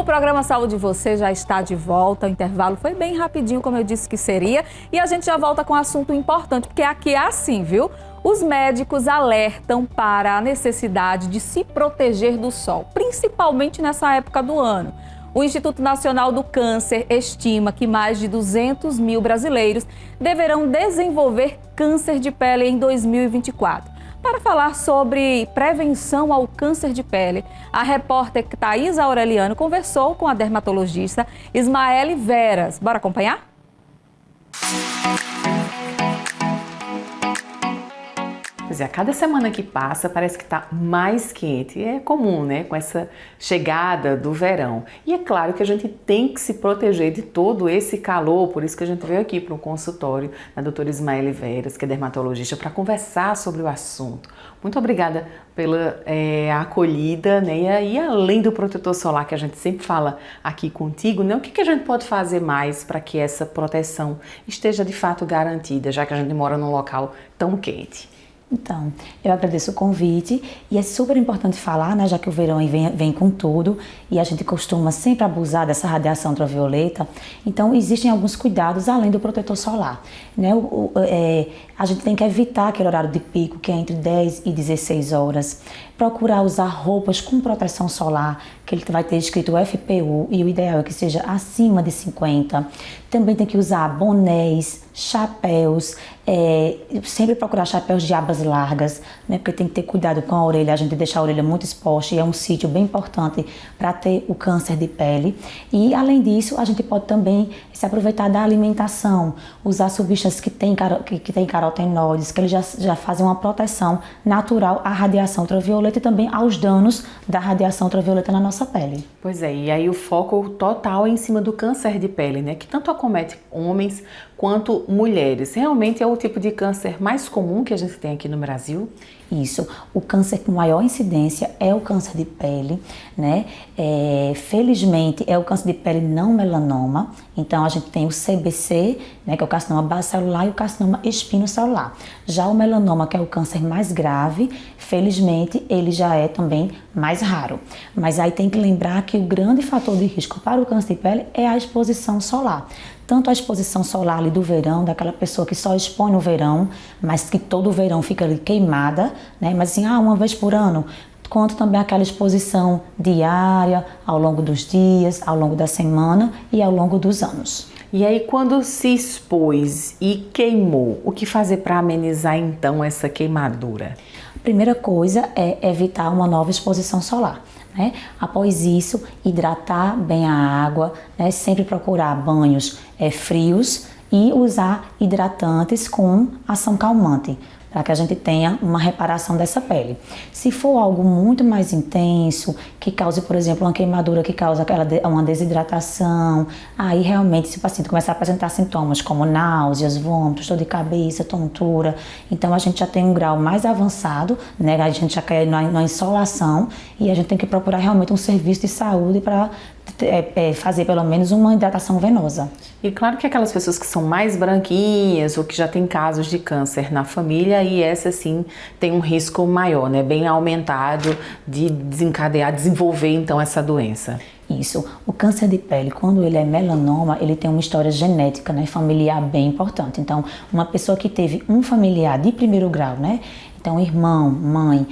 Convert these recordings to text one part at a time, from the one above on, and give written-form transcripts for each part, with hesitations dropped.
programa Saúde Você já está de volta. O intervalo foi bem rapidinho, como eu disse que seria. E a gente já volta com um assunto importante, porque aqui é assim, viu? Os médicos alertam para a necessidade de se proteger do sol, principalmente nessa época do ano. O Instituto Nacional do Câncer estima que mais de 200 mil brasileiros deverão desenvolver câncer de pele em 2024. Para falar sobre prevenção ao câncer de pele, a repórter Thaís Aureliano conversou com a dermatologista Ismaele Veras. Bora acompanhar? Pois é, a cada semana que passa parece que está mais quente. É comum, né? Com essa chegada do verão. E é claro que a gente tem que se proteger de todo esse calor, por isso que a gente veio aqui para o consultório da doutora Ismaele Veras, que é dermatologista, para conversar sobre o assunto. Muito obrigada pela acolhida, né? E além do protetor solar que a gente sempre fala aqui contigo, né? O que a gente pode fazer mais para que essa proteção esteja de fato garantida, já que a gente mora num local tão quente? Então, eu agradeço o convite e é super importante falar, né, já que o verão vem com tudo e a gente costuma sempre abusar dessa radiação ultravioleta, então existem alguns cuidados além do protetor solar, né? A gente tem que evitar aquele horário de pico que é entre 10 e 16 horas, procurar usar roupas com proteção solar, que ele vai ter escrito FPU e o ideal é que seja acima de 50. Também tem que usar bonés, chapéus, sempre procurar chapéus de abas largas, né? Porque tem que ter cuidado com a orelha, a gente deixa a orelha muito exposta e é um sítio bem importante para ter o câncer de pele. E além disso, a gente pode também se aproveitar da alimentação, usar substâncias que tem carotenoides, que eles já fazem uma proteção natural à radiação ultravioleta e também aos danos da radiação ultravioleta na nossa pele. Pois é, e aí o foco total é em cima do câncer de pele, né? Que tanto acomete homens quanto mulheres. Realmente é o tipo de câncer mais comum que a gente tem aqui no Brasil? Isso, o câncer com maior incidência é o câncer de pele, né? Felizmente é o câncer de pele não melanoma, então a gente tem o CBC, né, que é o carcinoma basocelular e o carcinoma espinocelular. Já o melanoma, que é o câncer mais grave, felizmente ele já é também mais raro. Mas aí tem que lembrar que o grande fator de risco para o câncer de pele é a exposição solar. Tanto a exposição solar ali do verão, daquela pessoa que só expõe no verão, mas que todo o verão fica ali queimada, né? Mas assim, uma vez por ano, quanto também aquela exposição diária, ao longo dos dias, ao longo da semana e ao longo dos anos. E aí, quando se expôs e queimou, o que fazer para amenizar então essa queimadura? A primeira coisa é evitar uma nova exposição solar. Né? Após isso, hidratar bem a água, né? Sempre procurar banhos frios e usar hidratantes com ação calmante, para que a gente tenha uma reparação dessa pele. Se for algo muito mais intenso, que cause, por exemplo, uma queimadura que causa uma desidratação, aí realmente se o paciente começar a apresentar sintomas como náuseas, vômitos, dor de cabeça, tontura, então a gente já tem um grau mais avançado, né? A gente já quer na insolação e a gente tem que procurar realmente um serviço de saúde para fazer pelo menos uma hidratação venosa. E claro que aquelas pessoas que são mais branquinhas ou que já têm casos de câncer na família, e essa sim tem um risco maior, né? Bem aumentado de desenvolver então essa doença. Isso. O câncer de pele, quando ele é melanoma, ele tem uma história genética, né, familiar bem importante. Então, uma pessoa que teve um familiar de primeiro grau, né? Então, irmão, mãe,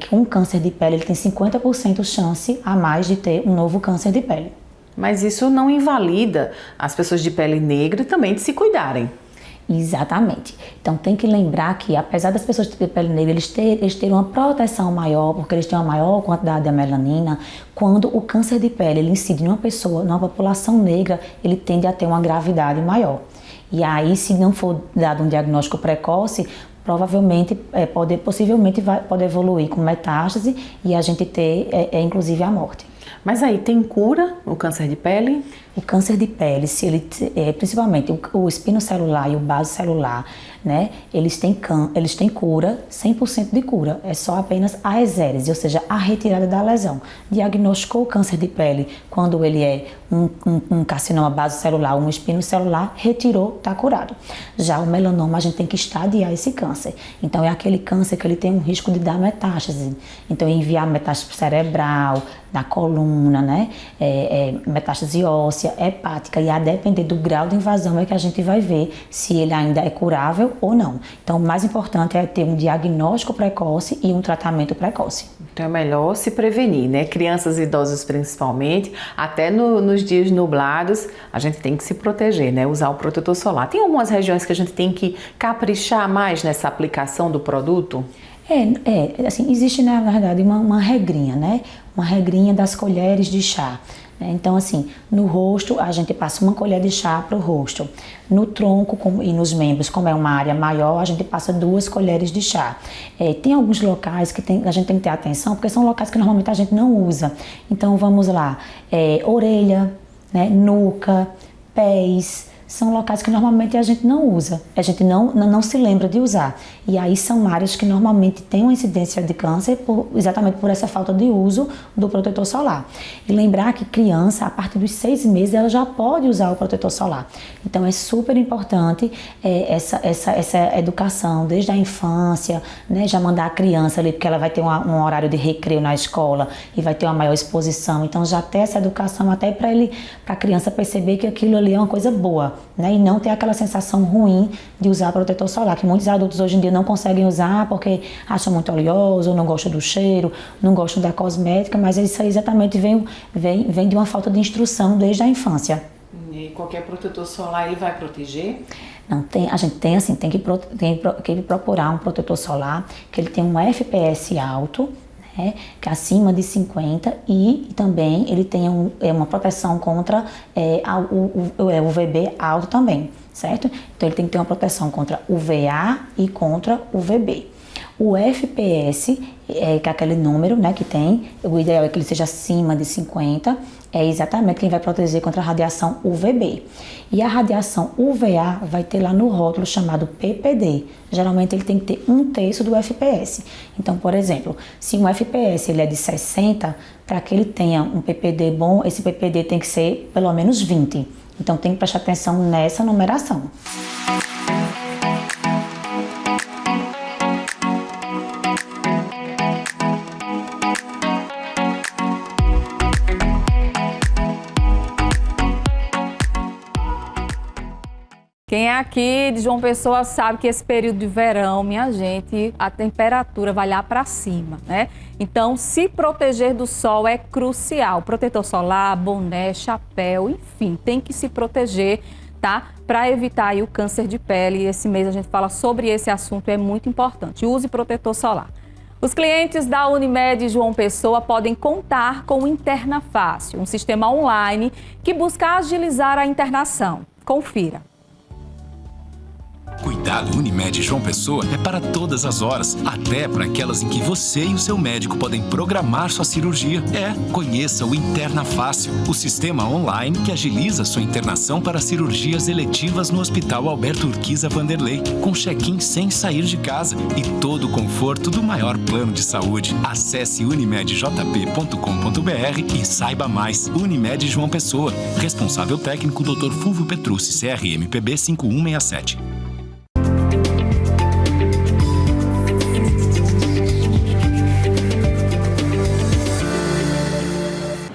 com câncer de pele, ele tem 50% chance a mais de ter um novo câncer de pele. Mas isso não invalida as pessoas de pele negra também de se cuidarem. Exatamente. Então tem que lembrar que, apesar das pessoas de pele negra eles terem uma proteção maior, porque eles têm uma maior quantidade de melanina, quando o câncer de pele ele incide numa pessoa, numa população negra, ele tende a ter uma gravidade maior. E aí, se não for dado um diagnóstico precoce, provavelmente, possivelmente pode evoluir com metástase e a gente ter, inclusive, a morte. Mas aí, tem cura o câncer de pele? O câncer de pele, se ele, principalmente o espinocelular e o basocelular, né, eles têm cura, 100% de cura, é só apenas a exérese, ou seja, a retirada da lesão. Diagnosticou o câncer de pele quando ele é um carcinoma basocelular, um espinocelular, retirou, está curado. Já o melanoma, a gente tem que estadiar esse câncer. Então, é aquele câncer que ele tem um risco de dar metástase. Então, enviar metástase cerebral, na coluna, né? Metástase óssea, hepática, e a depender do grau de invasão é que a gente vai ver se ele ainda é curável ou não. Então, o mais importante é ter um diagnóstico precoce e um tratamento precoce. Então, é melhor se prevenir, né? Crianças e idosos principalmente, até nos dias nublados, a gente tem que se proteger, né? Usar o protetor solar. Tem algumas regiões que a gente tem que caprichar mais nessa aplicação do produto? Assim, existe na verdade uma regrinha, né? Uma regrinha das colheres de chá. Então, assim, no rosto, a gente passa uma colher de chá para o rosto. No tronco e nos membros, como é uma área maior, a gente passa 2 colheres de chá. Tem alguns locais que a gente tem que ter atenção, porque são locais que normalmente a gente não usa. Então, vamos lá, orelha, né, nuca, pés, são locais que normalmente a gente não usa, a gente não se lembra de usar. E aí são áreas que normalmente têm uma incidência de câncer exatamente por essa falta de uso do protetor solar. E lembrar que criança, a partir dos 6 meses, ela já pode usar o protetor solar. Então é super importante essa educação desde a infância, né? Já mandar a criança ali, porque ela vai ter um horário de recreio na escola e vai ter uma maior exposição. Então já ter essa educação até para a criança perceber que aquilo ali é uma coisa boa, né? E não ter aquela sensação ruim de usar protetor solar, que muitos adultos hoje em dia não conseguem usar porque acham muito oleoso, não gostam do cheiro, não gostam da cosmética, mas isso aí exatamente vem de uma falta de instrução desde a infância. E qualquer protetor solar ele vai proteger? Não, a gente tem que procurar um protetor solar que ele tem um FPS alto, que é acima de 50, e também ele tem uma proteção contra o UVB alto também, certo? Então ele tem que ter uma proteção contra UVA e contra UVB. O FPS, que é aquele número, né, que tem, o ideal é que ele seja acima de 50, é exatamente quem vai proteger contra a radiação UVB. E a radiação UVA vai ter lá no rótulo chamado PPD. Geralmente ele tem que ter 1/3 do FPS. Então, por exemplo, se um FPS ele é de 60, para que ele tenha um PPD bom, esse PPD tem que ser pelo menos 20. Então tem que prestar atenção nessa numeração. Quem é aqui de João Pessoa sabe que esse período de verão, minha gente, a temperatura vai lá para cima, né? Então, se proteger do sol é crucial. Protetor solar, boné, chapéu, enfim, tem que se proteger, tá? Para evitar aí o câncer de pele. E esse mês a gente fala sobre esse assunto, é muito importante. Use protetor solar. Os clientes da Unimed João Pessoa podem contar com o Interna Fácil, um sistema online que busca agilizar a internação. Confira. Cuidado Unimed João Pessoa é para todas as horas, até para aquelas em que você e o seu médico podem programar sua cirurgia. Conheça o Interna Fácil, o sistema online que agiliza sua internação para cirurgias eletivas no Hospital Alberto Urquiza Vanderlei, com check-in sem sair de casa e todo o conforto do maior plano de saúde. Acesse unimedjp.com.br e saiba mais. Unimed João Pessoa, responsável técnico Dr. Fulvio Petrucci, CRMPB 5167.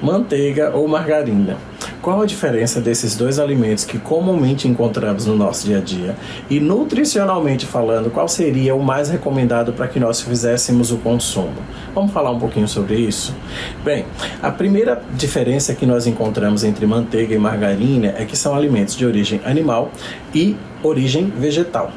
Manteiga ou margarina. Qual a diferença desses dois alimentos que comumente encontramos no nosso dia a dia? E nutricionalmente falando, qual seria o mais recomendado para que nós fizéssemos o consumo? Vamos falar um pouquinho sobre isso? Bem, a primeira diferença que nós encontramos entre manteiga e margarina é que são alimentos de origem animal e origem vegetal.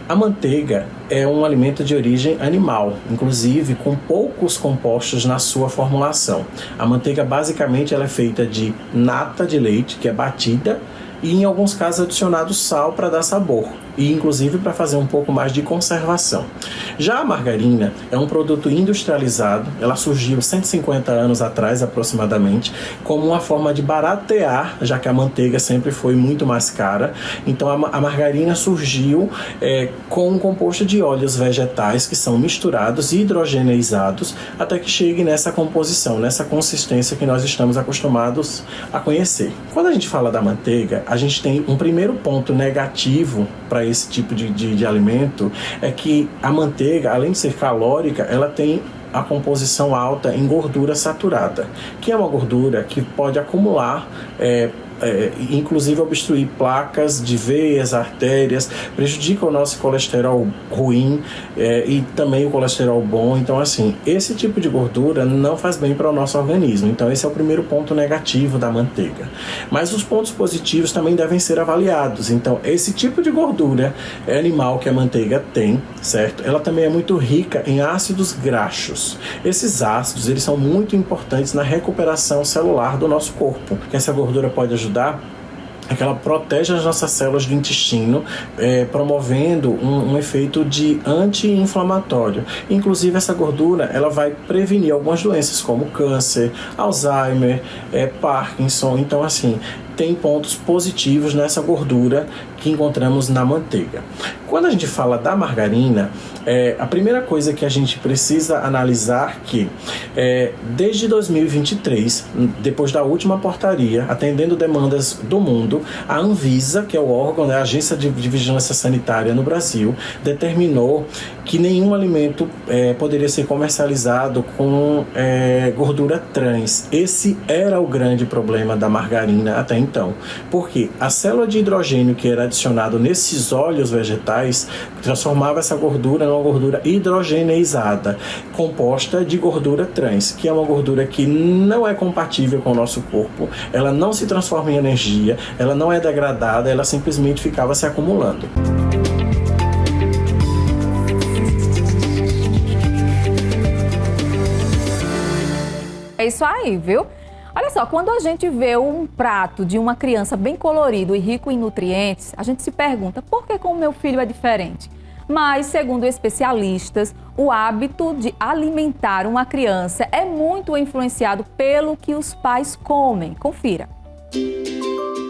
A manteiga é um alimento de origem animal, inclusive com poucos compostos na sua formulação. A manteiga basicamente ela é feita de nata de leite, que é batida, e em alguns casos adicionado sal para dar sabor. e inclusive para fazer um pouco mais de conservação. Já a margarina é um produto industrializado, ela surgiu 150 anos atrás aproximadamente, como uma forma de baratear, já que a manteiga sempre foi muito mais cara. Então a margarina surgiu com um composto de óleos vegetais que são misturados e hidrogeneizados até que chegue nessa composição, nessa consistência que nós estamos acostumados a conhecer. Quando a gente fala da manteiga, a gente tem um primeiro ponto negativo para esse tipo de alimento, é que a manteiga, além de ser calórica, ela tem a composição alta em gordura saturada, que é uma gordura que pode acumular, inclusive obstruir placas de veias, artérias, prejudica o nosso colesterol ruim e também o colesterol bom. Então, assim, esse tipo de gordura não faz bem para o nosso organismo. Então, esse é o primeiro ponto negativo da manteiga. Mas os pontos positivos também devem ser avaliados. Então, esse tipo de gordura animal que a manteiga tem, certo? Ela também é muito rica em ácidos graxos. Esses ácidos, eles são muito importantes na recuperação celular do nosso corpo, que essa gordura pode ajudar é que ela protege as nossas células do intestino, promovendo um efeito de anti-inflamatório. Inclusive, essa gordura ela vai prevenir algumas doenças como câncer, Alzheimer, Parkinson. Então, assim, tem pontos positivos nessa gordura que encontramos na manteiga. Quando a gente fala da margarina, a primeira coisa que a gente precisa analisar que desde 2023, depois da última portaria, atendendo demandas do mundo, a Anvisa, que é o órgão, a Agência de Vigilância Sanitária no Brasil, determinou que nenhum alimento poderia ser comercializado com gordura trans. Esse era o grande problema da margarina até então, porque a célula de hidrogênio que era adicionado nesses óleos vegetais transformava essa gordura numa gordura hidrogeneizada, composta de gordura trans, que é uma gordura que não é compatível com o nosso corpo, ela não se transforma em energia, ela não é degradada, ela simplesmente ficava se acumulando. É isso aí, viu? Olha só, quando a gente vê um prato de uma criança bem colorido e rico em nutrientes, a gente se pergunta por que com o meu filho é diferente? Mas, segundo especialistas, o hábito de alimentar uma criança é muito influenciado pelo que os pais comem. Confira.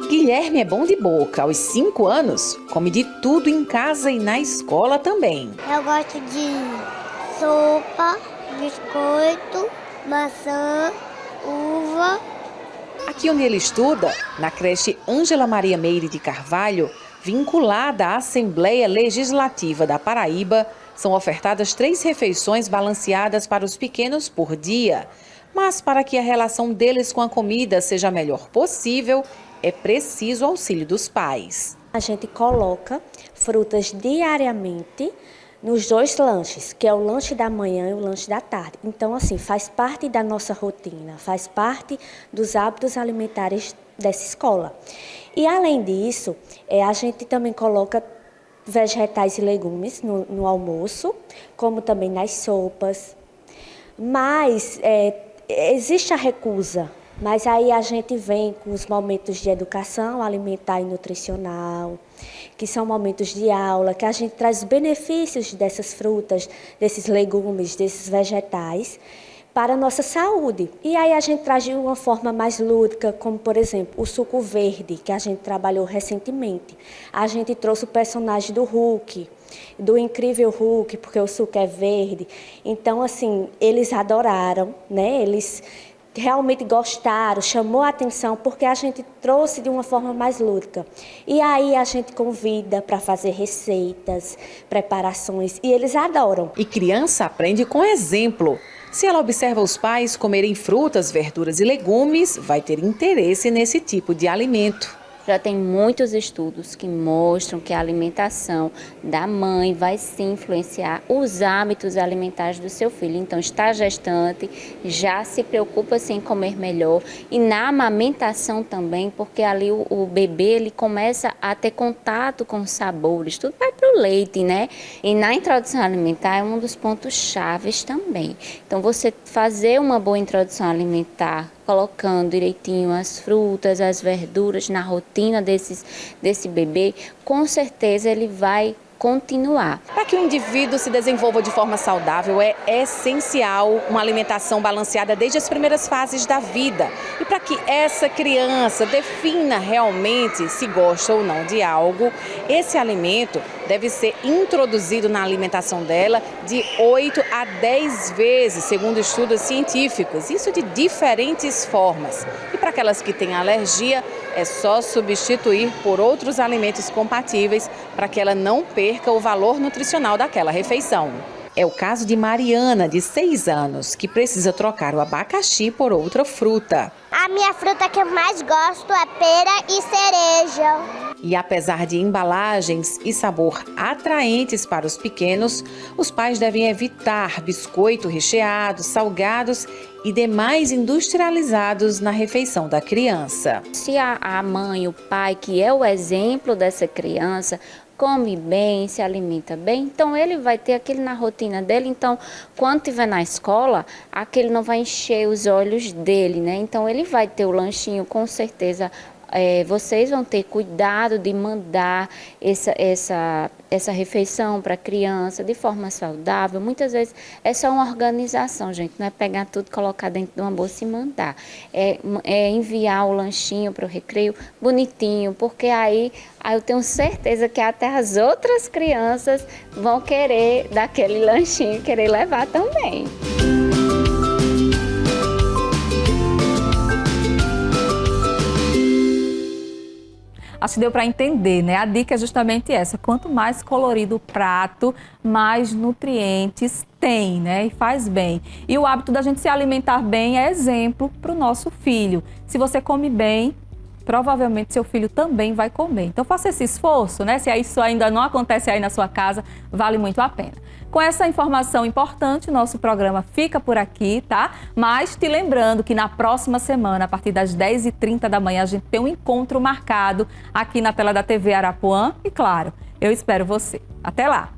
Guilherme é bom de boca. Aos 5 anos, come de tudo em casa e na escola também. Eu gosto de sopa, biscoito, maçã, uva. Aqui onde ele estuda, na creche Ângela Maria Meire de Carvalho, vinculada à Assembleia Legislativa da Paraíba, são ofertadas 3 refeições balanceadas para os pequenos por dia. Mas para que a relação deles com a comida seja a melhor possível, é preciso o auxílio dos pais. A gente coloca frutas diariamente nos 2 lanches, que é o lanche da manhã e o lanche da tarde. Então, assim, faz parte da nossa rotina, faz parte dos hábitos alimentares dessa escola. E, além disso, a gente também coloca vegetais e legumes no almoço, como também nas sopas. Mas existe a recusa, mas aí a gente vem com os momentos de educação alimentar e nutricional, que são momentos de aula, que a gente traz benefícios dessas frutas, desses legumes, desses vegetais, para a nossa saúde. E aí a gente traz de uma forma mais lúdica, como, por exemplo, o suco verde, que a gente trabalhou recentemente. A gente trouxe o personagem do Hulk, do incrível Hulk, porque o suco é verde. Então, assim, eles adoraram, né? Eles realmente gostaram, chamou a atenção, porque a gente trouxe de uma forma mais lúdica. E aí a gente convida para fazer receitas, preparações, e eles adoram. E criança aprende com exemplo. Se ela observa os pais comerem frutas, verduras e legumes, vai ter interesse nesse tipo de alimento. Já tem muitos estudos que mostram que a alimentação da mãe vai sim influenciar os hábitos alimentares do seu filho. Então, está gestante, já se preocupa em comer melhor. E na amamentação também, porque ali o bebê ele começa a ter contato com os sabores, tudo vai para o leite, né? E na introdução alimentar é um dos pontos chaves também. Então, você fazer uma boa introdução alimentar colocando direitinho as frutas, as verduras na rotina desse bebê, com certeza ele vai continuar. Para que o indivíduo se desenvolva de forma saudável, é essencial uma alimentação balanceada desde as primeiras fases da vida. E para que essa criança defina realmente se gosta ou não de algo, esse alimento deve ser introduzido na alimentação dela de 8 a 10 vezes, segundo estudos científicos. Isso de diferentes formas. E para aquelas que têm alergia, é só substituir por outros alimentos compatíveis para que ela não perca o valor nutricional daquela refeição. É o caso de Mariana, de 6 anos, que precisa trocar o abacaxi por outra fruta. A minha fruta que eu mais gosto é pera e cereja. E apesar de embalagens e sabor atraentes para os pequenos, os pais devem evitar biscoito recheado, salgados e demais industrializados na refeição da criança. Se a mãe, o pai, que é o exemplo dessa criança, come bem, se alimenta bem, então ele vai ter aquilo na rotina dele, então quando estiver na escola, aquele não vai encher os olhos dele, né? Então ele vai ter o lanchinho, com certeza. Vocês vão ter cuidado de mandar essa refeição para a criança de forma saudável. Muitas vezes é só uma organização, gente, não é pegar tudo, colocar dentro de uma bolsa e mandar. É enviar o lanchinho para o recreio bonitinho, porque aí eu tenho certeza que até as outras crianças vão querer daquele lanchinho, querer levar também. Acho que deu para entender, né? A dica é justamente essa. Quanto mais colorido o prato, mais nutrientes tem, né? E faz bem. E o hábito da gente se alimentar bem é exemplo para o nosso filho. Se você come bem, provavelmente seu filho também vai comer. Então faça esse esforço, né? Se isso ainda não acontece aí na sua casa, vale muito a pena. Com essa informação importante, nosso programa fica por aqui, tá? Mas te lembrando que na próxima semana, a partir das 10h30 da manhã, a gente tem um encontro marcado aqui na tela da TV Arapuã. E claro, eu espero você. Até lá!